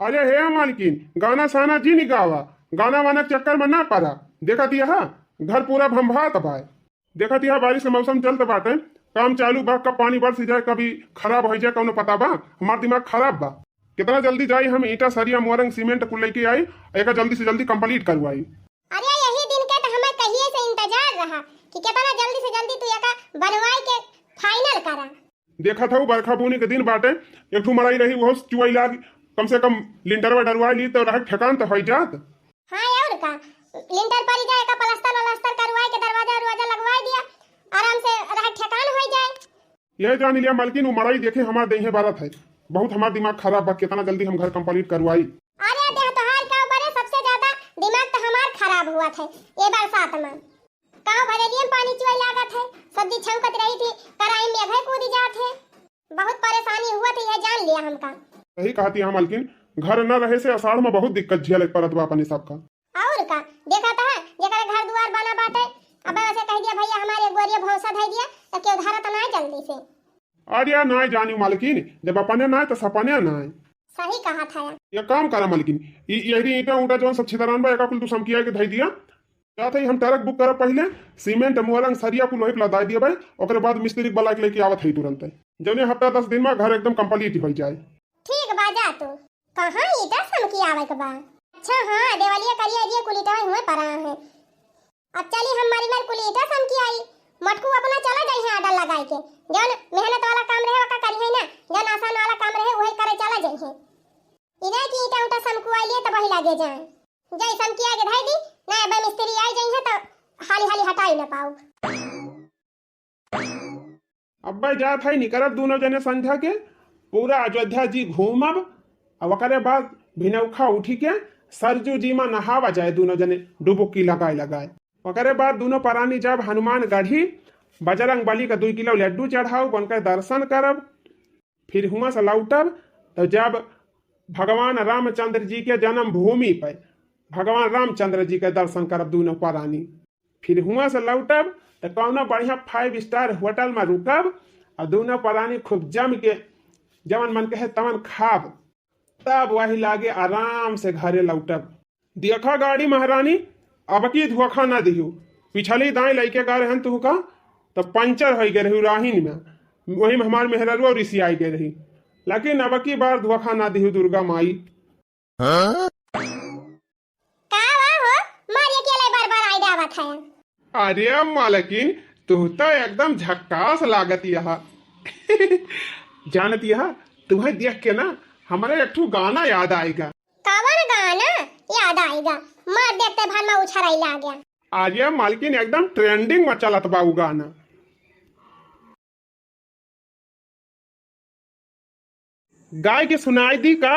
अरे हे मालकिन, गाना साना जी नहीं गावा, गाना वाना के चक्कर में ना पड़ा। देखा दिया हा घर पूरा भंभात बाय। देखा दिया बारिश का मौसम चलत बाटे, काम चालू बा, कब पानी बरस जाए कभी खराब हो जाए कौनो पता बा। हमार दिमाग खराब बा, कितना जल्दी जाई हम ईटा सरिया मोरंग सीमेंट कुल लेके आई, एक जल्दी से जल्दी कंप्लीट करवाई। अरे यही दिन के तो हमें कहिए से इंतजार रहा कि कितना जल्दी से जल्दी तू एका बनवाई के फाइनल करा। देखा था बरखा बुनी के दिन बाटे, एक ठू मड़ाई रही वो चुआई लाग, कम से कम लिंटर डरवा ली तो रह ठेकान तो हो जात। हाँ और का लिंटर पड़ी जाए का प्लास्टर वलास्टर करवाए के दरवाजा दरवाजा लगवाई दिया, आराम से रह ठेकान हो जाए। यह जान लिया मालकिन, वो मड़ाई देखे हमार देहे बारत है बहुत, हमार दिमाग खराब बा, कितना जल्दी हम घर कंप्लीट करवाई। अरे देह तोहार का ऊपर सबसे ज्यादा दिमाग तो हमार खराब हुआ था ये बरसात में। गाँव भरेलियन पानी चुआई लागत है, सब्जी छौंकत रही थी, कराई में घर कूदी जात है, बहुत परेशानी हुआ थी, यह जान लिया हमका। सही कहती है मालकिन, घर न रहे से आषाढ़ में बहुत दिक्कत झेले पड़त बा अपने सबका। और का देखा था जेकर घर दुआर बना बाटे, अब वैसे कह दिया भैया हमारे गोरिया भौसा धइ दिया तो क्यों धारा तो ना जल्दी से। अरे ना जानी मालकिन, जब अपने ना तो सपने ना। सही कहा था ये काम करा मालकिन, यही ईटा उटा जो सब छिदरान बा एका कुल तू समकिया के धइ दिया। चाहते ही हम ट्रक बुक करब, पहले सीमेंट मोरंग सरिया कुल वही लदा दिए भाई, ओकरे बाद मिस्त्री बुला के लेके आवत है तुरंत, जौने हफ्ता 10 दिन में घर एकदम कंप्लीट हो जाए। ठीक बाजा तो कहां ईटा समकी आवे के बा। अच्छा हां देवालिया करिया एरिया कुलीटा हुए परा है। अब चली हम मारीनर कुलीटा समकी आई, मटकू अपना चला जाई है आडा लगाई के, जौन मेहनत वाला काम रहे ओका करी है ना, जौन आसान वाला काम रहे वही करे चला जाई है। इने की ईटा उटा समकु आई लिए तो वही लागे जाए, जई समकी आगे धाई दी ना, अब मिस्त्री आई जाई है तो हाली हाली हटाई ना पाऊ। अब्बा जात है निकरब दोनों जने संध्या के पूरा अयोध्या जी घूमब, और ओकरे बाद भिनौखा उठी के सरजू जी में नहावा जाए, दोनों जने डुबुक्की लगाए लगाए। ओकरे बाद दोनों प्राणी जब हनुमान गढ़ी बजरंग बली का 2 किलो लड्डू चढ़ाऊ, बनकर दर्शन करब, फिर हुआ से लौटब। तो जब भगवान रामचंद्र जी के जन्म भूमि पर भगवान रामचंद्र जी के दर्शन करब दोनों प्राणी, फिर हुआ से लौटब तो कौनो बढ़िया 5 स्टार होटल में रुकब, और दोनों प्राणी खूब जम के जवन मन कहे तवन खाब, तब वही लागे आराम से घरे लौटब। देखा गाड़ी महारानी, अब की धोखा ना दिहू, पिछली दाएं लैके गा रहन तू का तो पंचर हो गए रही राहिन में, वही में हमार मेहररुआ और ऋषि आई गए रही, लेकिन अब की बार धोखा ना दिहू दुर्गा माई। अरे मालकिन तू तो एकदम झक्कास लागत यहा। जानत यहा तुम्हें देख के ना हमारे एक ठू गाना याद आएगा। कौन गाना याद आएगा? मार देखते भान में उछराई ला गया। अरे मालकिन एकदम ट्रेंडिंग में चलत बा उ गाना। गाय के सुनाई दी का?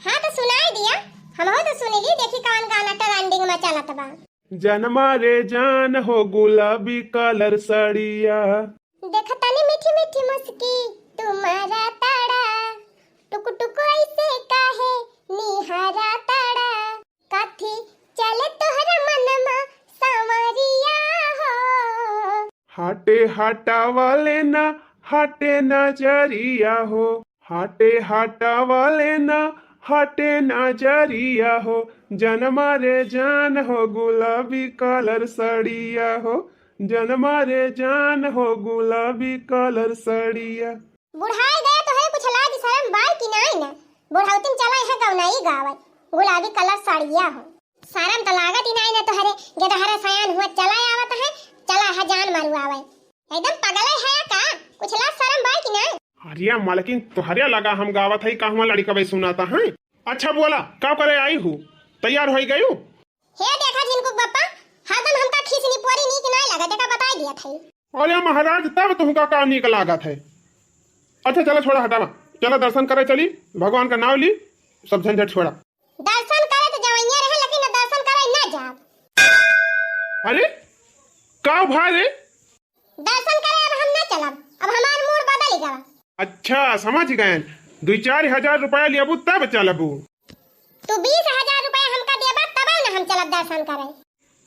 हाँ तो सुनाई दिया, हम हो तो सुन ली, देखी कौन गाना ट्रेंडिंग में चलत बा। जनमा रे जान हो गुलाबी कलर सड़िया, देखता नहीं मीठी मीठी मुस्की तुम्हारा ताड़ा, टुक टुक ऐसे काहे निहारा ताड़ा, कथी चले तोहरा मनमा सावरिया हो, हाटे हाटा वाले ना हाटे नजरिया हो, हाटे हाटा वाले ना हाटे नजरिया हो, जनमा रे जान हो गुलाबी कलर सड़िया हो, जनमा रे जान हो गुलाबी कलर सड़िया। बुढ़ाई गए तो है कुछ लाज शर्म बाई की नहीं ना, बुढ़ाउतिन चला है गौनाई गावे गुलाबी कलर साड़िया हो, शर्म तो लागत ही नहीं ना तोहरे, जे तोहरे सयान हुआ चला आवत है, चला है जान मारू आवे, एकदम पागल है का, कुछ लाज शर्म बाई की नहीं। अरे मालकिन तोहरे लगा हम गावत है, कहवा लड़का भाई सुनाता है। अच्छा बोला का करे आई हूँ, तैयार हो गई हूँ। हे देखा जिनको बप्पा हरदम हमका खींचनी पोरी नीक नहीं लगा, देखा बता दिया था। अरे महाराज तब तुमका का नीक लागत है। अच्छा चलो छोड़ा हटावा, चलो दर्शन करे चली, भगवान का नाम ली, सब झंझट छोड़ा। दर्शन करे तो जवैया रहे, लेकिन दर्शन करे ना जाब। अरे का भाई रे? दर्शन करे अब हम ना चलब, अब हमार मूड बदल गया। अच्छा समझ गए, 2-4 हजार रुपया लियाबू तब चलबू। तू 20,000 रुपया हमका देबा तब ना हम चलब दर्शन करे।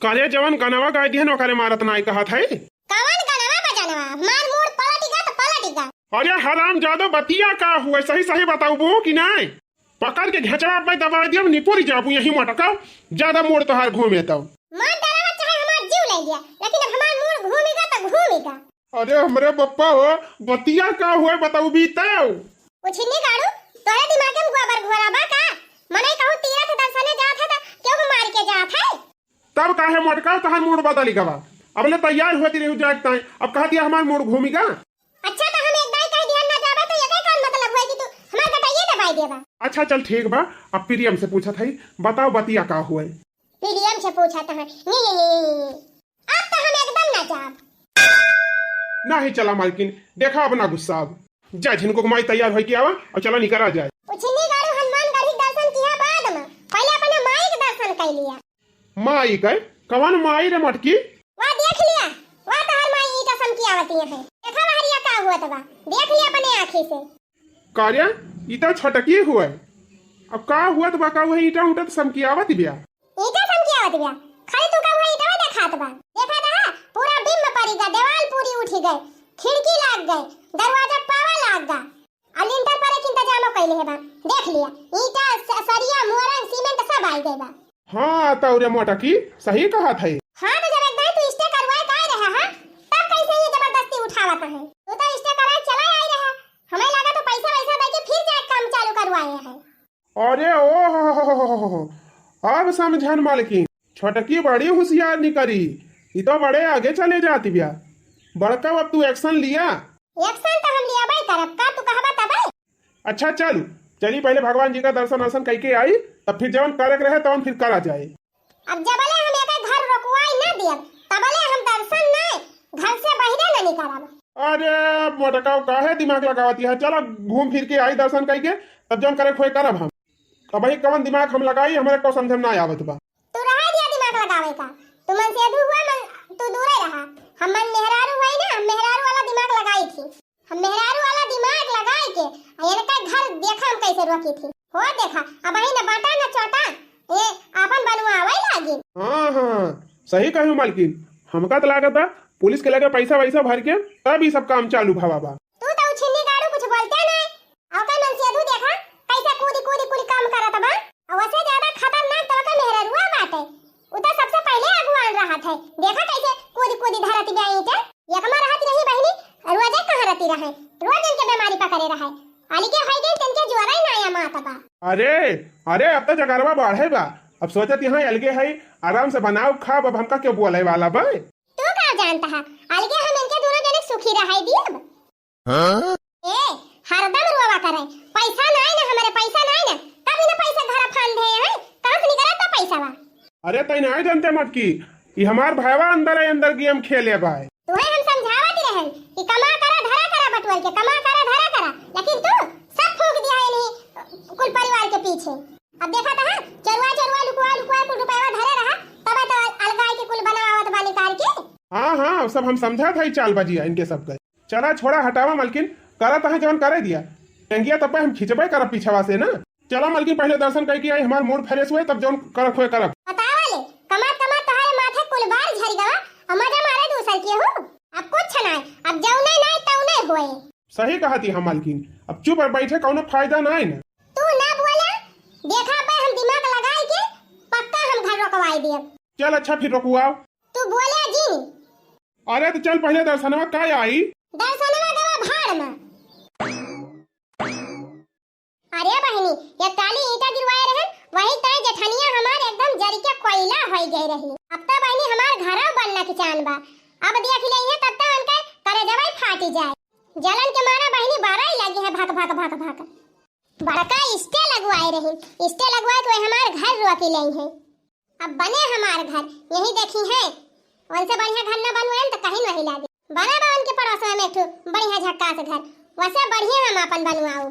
काले जवन गनवा गाय दिहन ओकरे मारत नाई कहा था। कौन गनवा बजनवा, मार मूड पलटेगा तो पलटेगा। अरे हराम जादो बतिया का हुआ, सही सही बताऊ बो कि नहीं? पकड़ के घेचवा पे दबा दिया निपोरी जाबू यही मटकाओ ज्यादा मोड़ तोहार घूमे तो मार डरावा चाहे हमार जीव ले गया लेकिन अब हमार मूड घूमेगा तो घूमेगा। अरे हमरे बप्पा हो बतिया का हुए बताऊ बीताओ उछिन्नी गाड़ू तोरे दिमाग में गोबर घोराबा का मने कहूं तीरथ दर्शने जात है तो क्यों मार के जात है। तब काहे मटकाओ तहार मूड बदली गवा अब ले तैयार होती रही जागता है अब कह दिया हमार मूड घूमेगा। अच्छा तो हम एक दाई कह ध्यान ना जाबा तो ये कौन मतलब हुआ कि तू हमार गटाइए दबाई देबा। अच्छा चल ठीक बा अब प्रियम से पूछा था बताओ बतिया का हुए। प्रियम से पूछा था अब तो हम एकदम ना जाब नहीं चला मालकिन देखा अब ना गुस्सा अब जा झिनको माई तैयार हो के आवा और चलो निकला जाए। उछिन्नी गाड़ू हनुमान गढ़ी दर्शन किया बाद में पहले अपने माई के दर्शन कर लिया। माई के कवन माई रे मटकी वह देख लिया वह तो हर माई ईटा सम की आवती है देखा हरिया का हुआ तबा देख लिया अपने आंखें से। कार्या इता छटकी हुए अब का हुआ तो का हुआ ईटा उठा तो समकियावत बिया ईटा सम की आवत बिया खाली तू का हुआ ईटा देखात बा देखा था पूरा बिम पड़ी गा दीवार पूरी उठी गई खिड़की लाग गई दरवाजा पावा लाग गा अलिंटर पर एक इंतजाम कइले है बा देख लिया ईटा सरिया मोरंग सीमेंट सब आई गई बा। हां तौरे मोटा की सही कहा था। हां तो जब एकदम तू स्टे करवाए काहे रहा हां तब कैसे ये जबरदस्ती उठावत है तू तो स्टे कराए चला आई रहा हमें लगा तो पैसा वैसा दे के फिर जाके काम चालू करवाए हैं। अरे ओ हो अब समझन मालकिन छोटकी बड़ी होशियार निकरी ये तो बड़े आगे चले जाती बिया बड़का अब तू एक्शन लिया। एक्शन तो हम लिया भाई करब का तू कहबा तब। अच्छा चल चली पहले भगवान जी का दर्शन वर्शन करके आई तब फिर जवन करक रहे तवन फिर करा जाए। अब जबले हम एक घर रोकवाई ना दियब तबले हम दर्शन नहीं घर से बाहर ना निकलब। अरे मोटकाओ काहे दिमाग लगावती है चलो घूम फिर के आई दर्शन करके तब जवन करे खोए करब हम अब भाई कवन दिमाग हम लगाई हमारे को समझ में ना आवत बा। तू रहा दिया दिमाग लगावे का तू मन से अधू हुआ मन तू दूर ही रहा हम मन मेहरारू हुई ना हम मेहरारू वाला दिमाग लगाई थी हम मेहरारू वाला दिमाग लगाए के ये का घर देखा हम कैसे रोकी थी हो देखा अब ही ना बाटा ना छोटा ये आपन बनवावे लागी। हां सही कहू मालकिन हमका तो लागत पुलिस के लगे पैसा वैसा भर के तब ये सब काम चालू भवा बा। तू तो छिन्नी गाड़ू कुछ बोलते नहीं और का मन से अधू देखा कैसे कूदी काम करत बा और वैसे ज्यादा खतरनाक तो का मेहरारूआ बाटे उ तो सबसे पहले अगुवान रहा था देखा कैसे कूदी धरती बे ईटा एकमा रहत नहीं बहनी रोजे कहां रहती रहे रोज इनके बीमारी पकड़े रहे आली के होई गई तनके ज्वर ही ना आया माता बा। अरे अरे अब तो जगरवा बढ़े बा अब सोचत यहाँ अलगे है आराम से बनाओ खाब अब हमका क्यों बोले वाला बा। तू का जानता है अलगे हम इनके दोनों जने सुखी रहे दियब। हां ए हरदम रोवा करे पैसा नहीं ना हमारे पैसा नहीं ना कभी ना पैसा घर फान दे हैं कहां से निकलता पैसा बा। अरे तई नहीं जानते मत की ये हमार भाईवा अंदर गेम खेले भाई तू हम समझावत रहे कि कमा करा धरा करा बटुअल के कमा करा धरा करा लेकिन तू सब फूंक दिया है नहीं कुल परिवार के पीछे। अब देखा था चरवा लुकवा कुल रुपया धरे रहा तब तो अलगाई के कुल बनावत बानी कार के। हाँ सब हम समझा था चाल बजिया इनके सब गए चला छोड़ा हटावा मलकिन करा तहा जवन करे दिया टेंगिया तब हम खिंचबे करब पीछवा से ना। चला मलकिन पहले दर्शन करके आई हमार मूड फ्रेश हुए तब जवन करक होए करब। बतावाले कमा तुम्हारे माथे कुल बार झड़ गवा और मजा मारे दूसर के हो अब कुछ नहीं अब जौने नहीं तौने होए। सही कहती हम मालकिन अब चुप और बैठे कोनो फायदा नहीं ना। तू ना बोला देखा बे हम दिमाग लगाई के पक्का हम घर रोकवाई देब। चल अच्छा फिर रोकुआओ। तू बोले जी अरे तो चल पहले दर्शनवा का आई दर्शनवा गवा भाड़ में। अरे बहनी ये काली ईटा गिरवाए रहे वही तय जेठनिया हमार एकदम जरी के कोयला होई गई रही अब तो बहनी हमार घरवा बनना की चान बा अब देख लई है तब तक उनके करे जवाई फाटी जाए जलन के मारा बहनी बारह ही लगी है भाग बड़का इस्टे लगवाए रही इस्टे लगवाए तो हमार घर रोकी लई है अब बने हमार घर यही देखी है उनसे बढ़िया घर न बनवाए तो कहीं नहीं लागे बना बा उनके पड़ोस में एक बढ़िया झक्कास घर वैसे बढ़िया हम अपन बनवाओ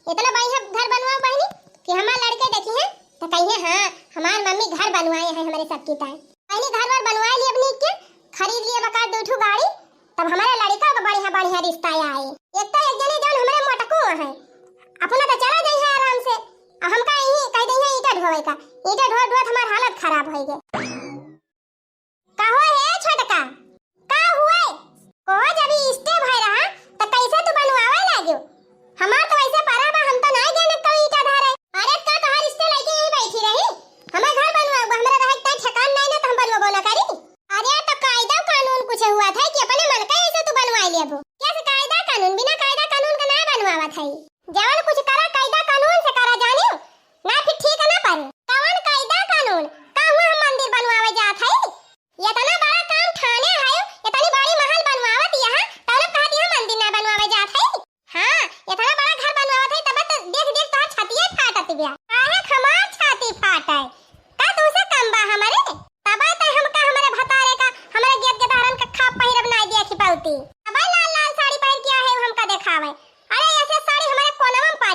इतना बढ़िया घर बनवाओ बहनी कि हमार लड़के देखी है तो कहिए हाँ हमार मम्मी घर बनवाए हैं हमारे सबकी टाइम पहले घर वर बनवाए लिए अपनी के खरीद लिए बका दो ठो गाड़ी तब हमारे लड़का को बढ़िया रिश्ता आए एक तो एक जने जौन हमारे मोटको है अपना तो चला जाई है आराम से हमका यही कह दई है ईटा ढोवे का ईटा ढो हमार हालत खराब हो गई। कहो है छोटका का हुए को जब इस्टे भई रहा त कैसे तू बनवावे लाग्यो हमार तो ऐसे परा बा हम तो नहीं जाने कोई ईटा धारे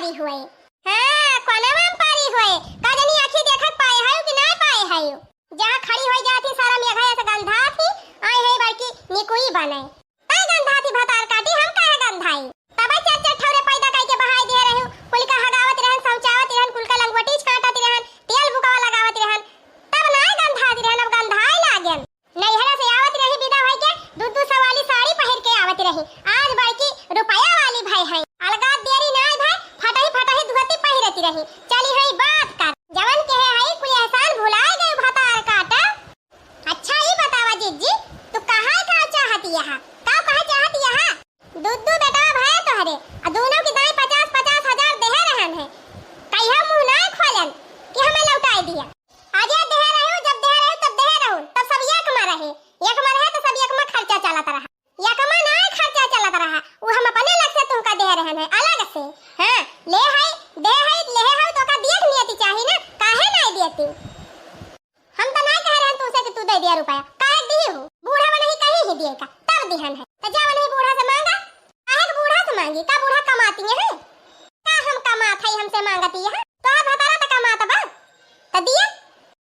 पारी हुए। हाँ कोनवा में पारी हुए का जनी आंखी देखत पाए है कि ना पाए है। जहां खड़ी होई जाती सारा मेघा ऐसे गंधा थी आई है बल्कि निकुई बने ता गंधा थी भतार काटी हम काहे गंधाई तब चार ठौरे पैदा काई के बहाई दे रहू कुल का हगावत रहन शौचावत रहन कुल का लंगोटी छाटत रहन तेल बुकावा लगावत रहन तब ना गंधात रहन अब गंधाई लागेन नैहरा से आवत रही विदा होई के दूध सवाली साड़ी पहिर के आवत रही आज बल्कि रुपया वाली भाई है अलगा देरी ना भाई फटाही धोती पहिरती रही चली है बात कर जवन के है कुल एहसान भुलाए गए भतार काटा। अच्छा ही बतावा जीजी तू कहां का चाहती यहां का कहां चाहती यहां दूध बेटा भाई तोहरे आ दोनों की दाई 50-50 हजार दे रहन है कहिया मुंह ना खोलन कि हमें लौटाई दिया आज दे रहे हो जब दे रहे हो तब दे रहो तब सब एक में रहे तो सब एक में खर्चा चलता रहा एक में ना खर्चा चलता रहा वो हम अपने लग से तुमका दे रहन है अलग से हां ले है दे है तो का दिए नियति चाहिए ना काहे ना देती हम तो नहीं कह रहे तुमसे कि तू दे दिया रुपया काहे दी हो बूढ़ा में नहीं कहीं ही दिए का तब दिहन है तो जा नहीं बूढ़ा से मांगा काहे के बूढ़ा से मांगी का बूढ़ा कमाती है का हम कमात है हमसे मांगती है तो आप बतारा तो कमात बा तो दिया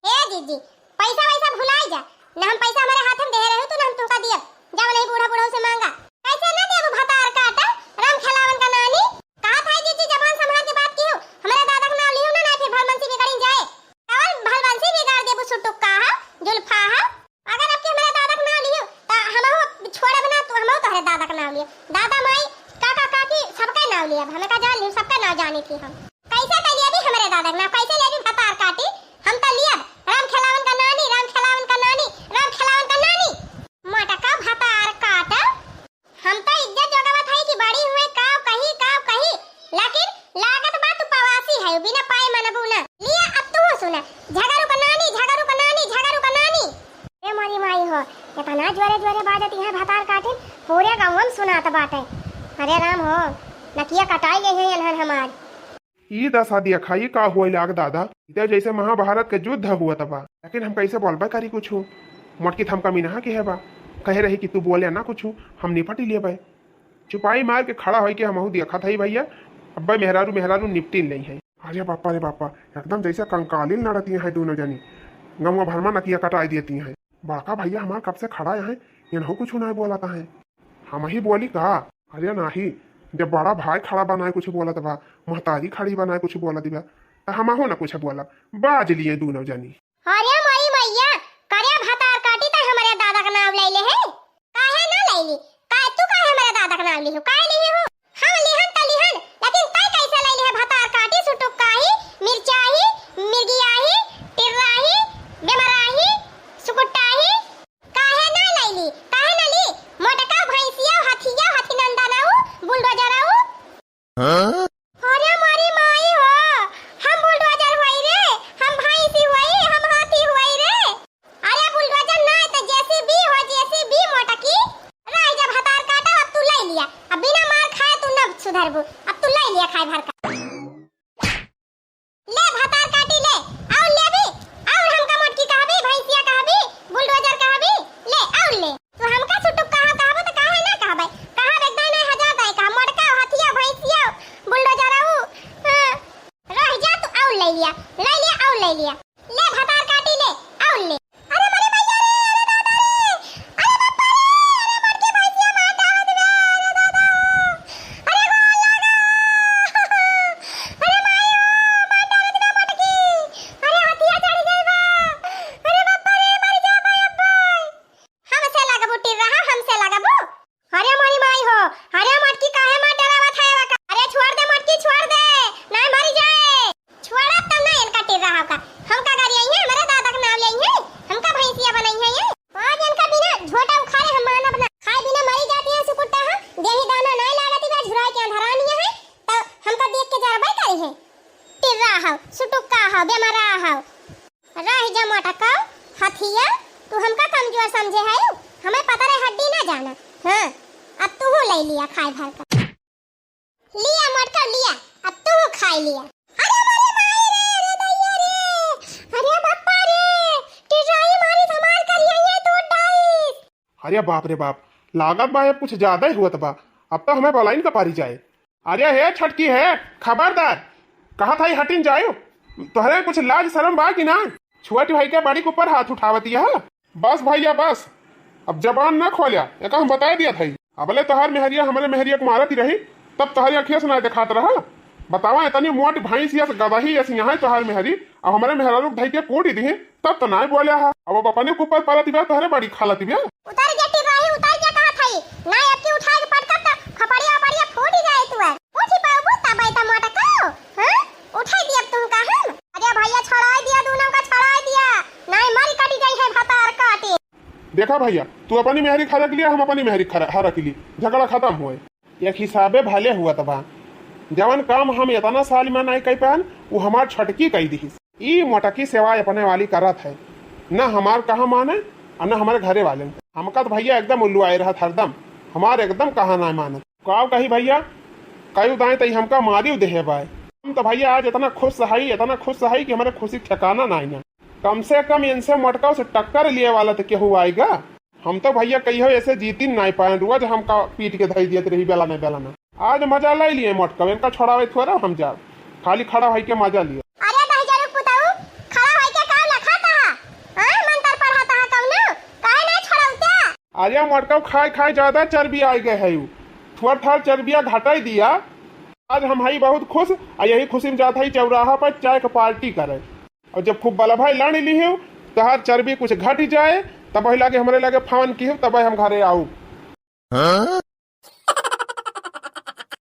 हे जीजी पैसा वैसा भुलाई जा ना हम पैसा हमारे हाथ में दे रहे हो तो ना हम तुमका दिया जा नहीं बूढ़ा से मांगा कैसे ना देबो भतार काटा राम खिलावन का नानी कहा था जीजी जबान संभाल के बात की हो हमारे दादा का नाम लियो ना फिर भलमंसी बिगड़ी जाए और भलमंसी बिगाड़ देबो सुटुक का जुल्फा अगर आपके हमारे दादा का नाम लियो तो हम छोड़े बना तो हम तोहरे दादा का नाम लियो दादा माई काका काकी सबका नाम लिया हमें का जान लियो सबका नाम जाने थी हम कैसे कर लिया भी हमारे दादा का नाम कैसे ले भी भतार काटी हम तो लिया राम खिलावन का नानी राम खिलावन का नानी मोटा का भतार काटा हम तो इज्जत जोगवत है कि बड़ी हुए काव कहीं लेकिन लागत बात पवासी है बिना पाए मनबू ना लिया अब तू सुना झगड़ू का नानी ए मारी माई हो इतना जोरे बाजती है भतार काटे पूरे गांव में सुनात बाटे अरे राम हो नकिया कटाई ले है अलहन हमार ई दशा दिया खाई का हुआ लाग दादा इधर जैसे महाभारत के युद्ध हुआ तबा लेकिन हम कैसे बोलबा करी कुछ मोटकी थमका मीना के है बा कहे रही कि तू बोले ना कुछ हम निपट ही लिए भाई चुपाई मार के खड़ा हो के हम देखा था भैया अब मेहरारू निपटी नहीं है अरे बापा रे बापा एकदम जैसे कंकालिल लड़ती है दोनों जनी गंवा भरमा नकिया कटाई देती है बड़का भैया हमारा कब से खड़ा है इन्हों कुछ नहीं बोलाता है हम ही बोली कहा अरे नहीं जब बड़ा भाई खड़ा बनाए कुछ बोला था महतारी खड़ी बनाए कुछ बोला दिया तो हम हो ना कुछ बोला बाज लिए दोनों जनी अरे माई मैया करे भतार काटी त हमारे दादा का नाम ले ले है काहे ना ले ली का तू काहे हमारे दादा का नाम ली हो काहे ली हो हां लिहन त लिहन लेकिन तय कैसे ले ली है भतार काटी सुटुक काही मिर्चाही मिर्गियाही टिर्राही बेमराही सुकुटाही काहे ना ले ली मोटका भैंसिया हथिया हथी नंदनाऊ बुलडोजराऊ हां अरे मारी माई हो हम बुलडोजर होई रे हम भैंसी होई हम हाथी होई रे अरे बुलडोजर ना तो जेसीबी मोटकी रह जा भतार काटा अब तू ले लिया अब बिना मार खाए तू न सुधरबू अब तू ले लिया खाए भर का ले भतार काटी ले और ले भी और हमका मोटकी कहबी भैंसिया कहबी बुलडोजर कहबी ले और ले तू हमका सुटुक कहबो तो काहे ना कहबै कहा एकदम नहीं हजार दाई का मोटका हथिया भैंसिया बुलडोजराऊ रह जा तू और ले लिया और ले लिया ले भतार काटी ले और ले अरे मारे भैया रे अरे दादा रे अरे बापा रे अरे मोटकी भैंसिया मार दावत रे अरे दादा अरे गोल लगा अरे माई मार दावत रे मोटकी अरे हथिया चढ़ गई बा अरे बापा रे मर जा भाई अब्बा हमसे लगबू टिर रहा हमसे लगबू अरे मारी माई हो अरे मोटकी काहे मार डरावत है अरे छोड़ दे मोटकी छोड़ दे ना मर जाए छोड़ा तब ना इनका टिर रहा का हम का करिए हैं हमारे दादा का नाम लेंगे हम का भैंसिया बनाई है ये आज इनका बिना झोटा उखाड़े हम मानब ना खाए बिना मरी जाती है सुकुट्टा हां देही दाना नहीं लागती बा झुराई के अंधरानी है तो हमका देख के जरबै करी है टिर रहा सुटुक्का हो बेमरा हो रह जा मोटका हथिया तू हमका कमजोर समझे है हमें पता रे हड्डी ना जाना हां अब तू ले लिया खाए भर का लिया मोटका लिया अब तू खाई लिया अरे मारी माई रे अरे दैया रे अरे बापा रे टिराई मारी धमाल करिए ये तो डाइस अरे बाप रे बाप लागत बा कुछ ज्यादा ही हुआ बा अब तो हमें बलाइन का पारी जाए अरे हे छटकी है, खबरदार, कहा था हटिन जायो। तोहरे कुछ लाज शर्म बा कि ना? छोटी भाई के बड़ी के ऊपर हाथ उठावती है। बस भैया बस, अब जबान न खोलिया, एक हम बता दिया था। अबले तोहार मेहरिया हमारे मेहरिया को मारती रही, तब तोहरी अखिया सुनाई दिखात रहा। बतावा इतनी मोट भैंस या गवाही ऐसी यहाँ तोहार मेहरी, अब हमारे मेहरा लोग धई के कोटी दी तब तो ना बोलिया है। अब अपने के ऊपर पड़ती बा, तोहरे बड़ी खालती बा। उतर गेटी रही, उतर के कहा थई ना, अब की उठा के पटका त खपड़िया पड़िया फूट जाए तू। उठी पाऊ तब त मोटा को हां उठाई दिया तुम का हम। अरे भैया छड़ाई दिया, दोनों का छड़ाई दिया, नहीं मारी काटी गई है भतार काटे। देखा भैया, तू अपनी मेहरी खा रख लिया, हम अपनी मेहरी खा रख ली, झगड़ा खत्म हुए। एक हिसाबे भले हुआ तबा, जवन काम हम इतना साल में नहीं कह पान वो हमार छटकी कही दी। ई मोटकी सेवा अपने वाली करत है, न हमार कहा माने और न हमारे घरे वाले। हमका तो भैया एकदम उल्लू आए रहा हरदम, हमारे एकदम कहा ना माने। कहा कही भैया कई दाएं तई हमका मारी दे बाय। हम तो भैया आज इतना खुश सही कि हमारे खुशी ठिकाना नहीं ना। कम से कम इनसे मोटका से टक्कर लिए वाला तो केहू आएगा। हम तो भैया कही हो ऐसे जीती नहीं पाए, रोज हमका पीट के धई दिए रही बेला में। आज मजा ले लिए मोटका, इनका छोड़ावे थोड़ा हम जा खाली खड़ा होई के मजा लिए। अरे दही जरूर पुताऊ, खड़ा होई के काम ना खाता हां, मंत्र पढ़ाता है कौनो, काहे नहीं छोड़ाउता। अरे मोटका खाए ज्यादा चर्बी आ गए है, थोड़ा चर्बिया घटाई दिया। आज हम हई बहुत खुश, और यही खुशी में जाता ही चौराहा पर चाय का पार्टी करे। और जब खूब बला भाई लड़ ली हो तो हर चर्बी कुछ घट जाए, तब लगे हमारे लगे फान की हो, तब हम घरे आऊ।